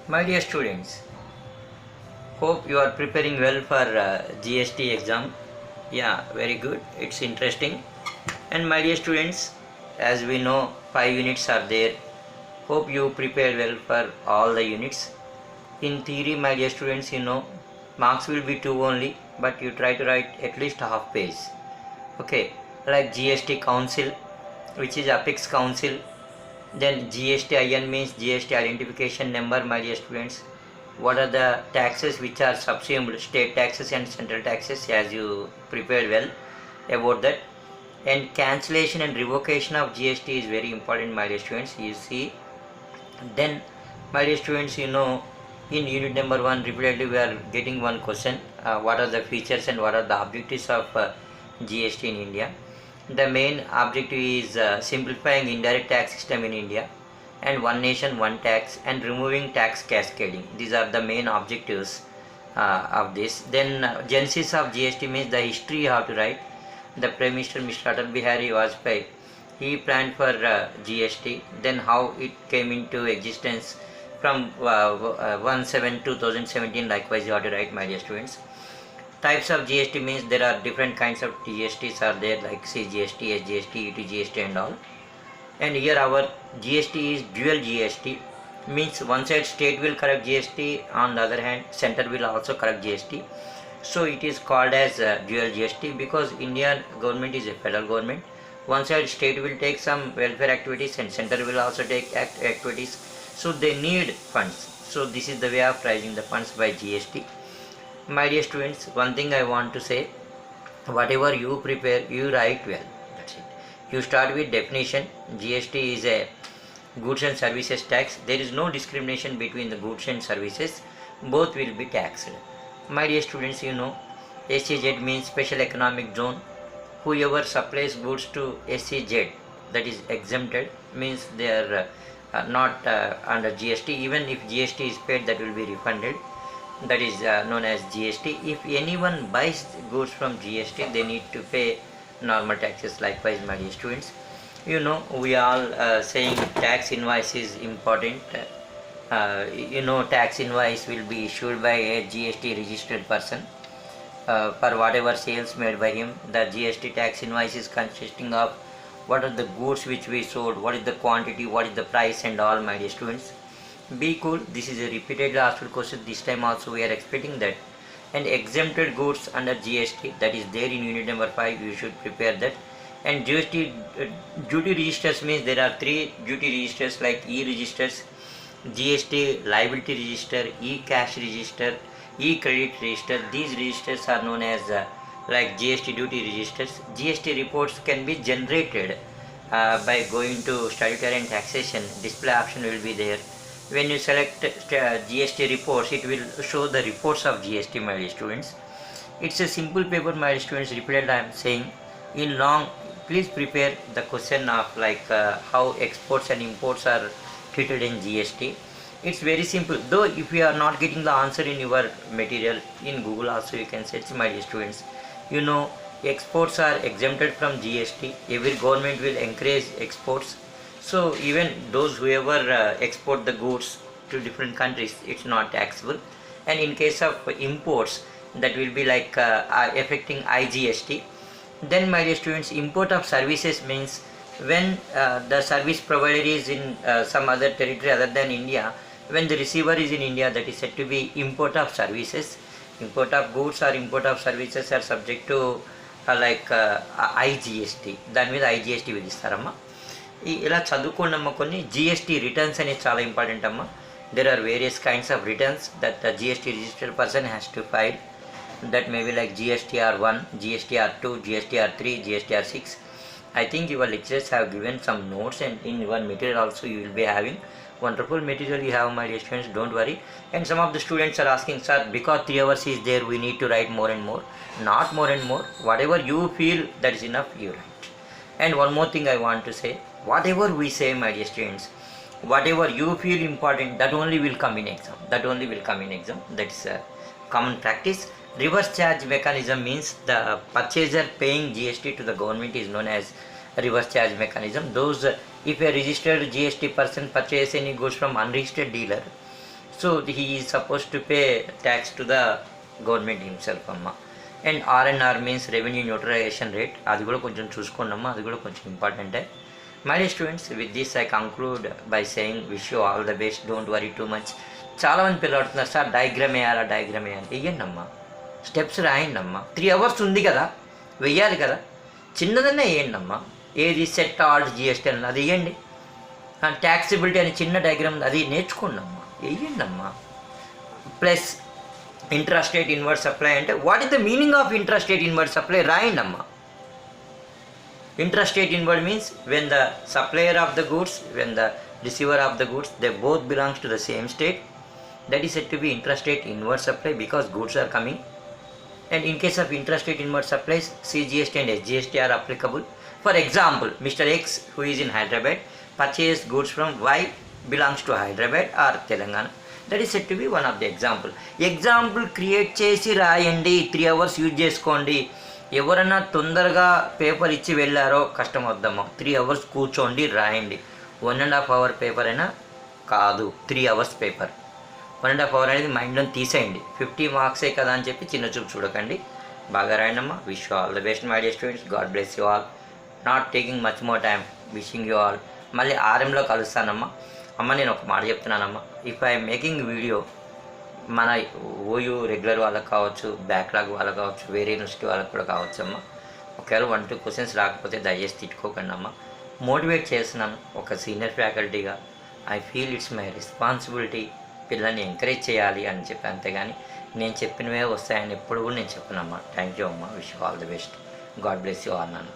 My dear students, hope you are preparing well for GST exam. Yeah, very good. It's interesting. And my dear students, as we know, 5 units are there. Hope you prepare well for all the units. In theory, my dear students, marks will be 2 only, but you try to write at least half page. Okay, like GST Council, which is Apex Council. Then GSTIN means GST identification number, my dear students. What are the taxes which are subsumed, state taxes and central taxes, as you prepared well about that. And cancellation and revocation of GST is very important, my dear students. You see, then my dear students, in unit number 1 repeatedly we are getting one question, what are the features and what are the objectives of GST in India. The main objective is simplifying indirect tax system in India and one nation one tax and removing tax cascading. These are the main objectives of this. Then genesis of GST means the history you have to write. The Prime Minister Mr. Atal Bihari Vajpayee, he planned for GST, then how it came into existence from 1/7/2017. Likewise you have to write, my dear students. Types of GST means there are different kinds of GSTs are there, like CGST, SGST, UTGST and all. And here our GST is dual GST, means one side state will correct GST, on the other hand center will also correct GST. So it is called as dual GST because Indian government is a federal government. One side state will take some welfare activities and center will also take activities. So they need funds. So this is the way of pricing the funds by GST. My dear students, one thing I want to say, whatever you prepare, you write well. That's it. You start with definition. GST is a goods and services tax. There is no discrimination between the goods and services. Both will be taxed. My dear students, SEZ means special economic zone. Whoever supplies goods to SEZ, that is exempted, means they are not under GST. Even if GST is paid, that will be refunded. That is known as GST. If anyone buys goods from GST, they need to pay normal taxes. Likewise, my dear students, we all saying tax invoice is important. Tax invoice will be issued by a GST registered person for whatever sales made by him. The GST tax invoice is consisting of what are the goods which we sold, what is the quantity, what is the price and all, my dear students. Be cool, this is a repeatedly asked question. This time also we are expecting that. And exempted goods under GST, that is there in unit number 5, you should prepare that. And GST duty registers means there are 3 duty registers like e-registers, GST liability register, e-cash register, e-credit register. These registers are known as like GST duty registers. GST reports can be generated by going to statutory and taxation. Display option will be there. When you select GST reports, it will show the reports of GST, my dear students. It's a simple paper, my dear students. Repeated I am saying. In long, please prepare the question of like how exports and imports are treated in GST. It's very simple. Though if you are not getting the answer in your material, in Google also you can search, my dear students. Exports are exempted from GST. Every government will encourage exports. So even those whoever export the goods to different countries, it's not taxable. And in case of imports, that will be like affecting IGST. Then, my dear students, import of services means when the service provider is in some other territory other than India, when the receiver is in India, that is said to be import of services. Import of goods or import of services are subject to IGST. That means IGST విధిస్తారమ్మా. ఇలా చదువుకోండమ్మా. కొన్ని GST returns అనేది చాలా important అమ్మా. There are various kinds of returns that the GST registered person has to file. That may be like GSTR1, GSTR2, GSTR3, GSTR6. I think your lecturers have given some notes, and in your material also you will be having wonderful material you have, my dear students. Don't worry. And some of the students are asking, sir, because 3 hours is there, we need to write more and more. Not more and more. Whatever you feel that is enough, you write. And one more thing I want to say, whatever we say, my dear students, whatever you feel important, that only will come in exam. That only will come in exam. That is a common practice. Reverse charge mechanism means the purchaser paying GST to the government is known as reverse charge mechanism. Those if a registered GST person purchase any goods from unregistered dealer, so he is suppose to pay tax to the government himself అమ్మ. And RNR means revenue neutralization rate, అది కూడా కొంచెం చూసుకోండి అమ్మ, అది కూడా కొంచెం ఇంపార్టెంటే. My dear students, with this I conclude by saying wish you all the best, don't worry too much. చాలామంది పిల్లలు అడుగుతున్నారు సార్ డయాగ్రామ్ వేయాలా, డయాగ్రామ్ వేయాలి. వేయండి అమ్మ, స్టెప్స్ రాయండి అమ్మ. 3 hours ఉంది కదా, వెయ్యాలి కదా, చిన్నదన్నా వేయండి అమ్మ. ఏది సెట్ ఆల్ట్ జిఎస్టీ అని అది వేయండి. ట్యాక్సిబిలిటీ అని చిన్న డయాగ్రామ్ అది నేర్చుకోండి అమ్మ, వేయండి అమ్మ. ప్లస్ ఇంట్రాస్టేట్ ఇన్వర్స్ సప్లై అంటే what is the meaning of intrastate inverse supply రాయండి అమ్మ. Intrastate inward means when the supplier of the goods, when the receiver of the goods, they both belongs to the same state, that is said to be intrastate inward supply because goods are coming. And in case of intrastate inward supplies, CGST and SGST are applicable. For example, Mr. X who is in Hyderabad purchased goods from Y belongs to Hyderabad or Telangana. That is said to be one of the example. Example create చేసి రాయండి, 3 hours use చేసుకోండి. ఎవరైనా తొందరగా paper ఇచ్చి వెళ్ళారో కష్టం వద్దామో, 3 hours కూర్చోండి రాయండి. 1.5 hour పేపర్ అయినా కాదు, 3 hours పేపర్. 1.5 hour అనేది మైండ్లో తీసేయండి. 50 మార్క్సే కదా అని చెప్పి చిన్న చూపు చూడకండి, బాగా రాయండమ్మా. Wish you all the best my dear students, God bless you all. Not taking much more time, wishing you all. మళ్ళీ ఆర్ఎంలో కలుస్తానమ్మా. అమ్మ నేను ఒక మాట చెప్తున్నానమ్మా, ఇఫ్ ఐఎమ్ మేకింగ్ వీడియో మన ఓయూ రెగ్యులర్ వాళ్ళకి కావచ్చు, బ్యాక్లాగ్ వాళ్ళకి కావచ్చు, వేరే యూనివర్సిటీ వాళ్ళకి కూడా కావచ్చు అమ్మ. ఒకవేళ 1-2 questions రాకపోతే దయచేసి తిట్టుకోకండి అమ్మ. మోటివేట్ చేస్తున్నాను ఒక సీనియర్ ఫ్యాకల్టీగా. I feel it's my responsibility పిల్లల్ని ఎంకరేజ్ చేయాలి అని చెప్పి, అంతేగాని నేను చెప్పినవే వస్తాయని ఎప్పుడు కూడా నేను చెప్పనమ్మా. థ్యాంక్ యూ అమ్మ, wish you all the best, God bless you all నాన్న.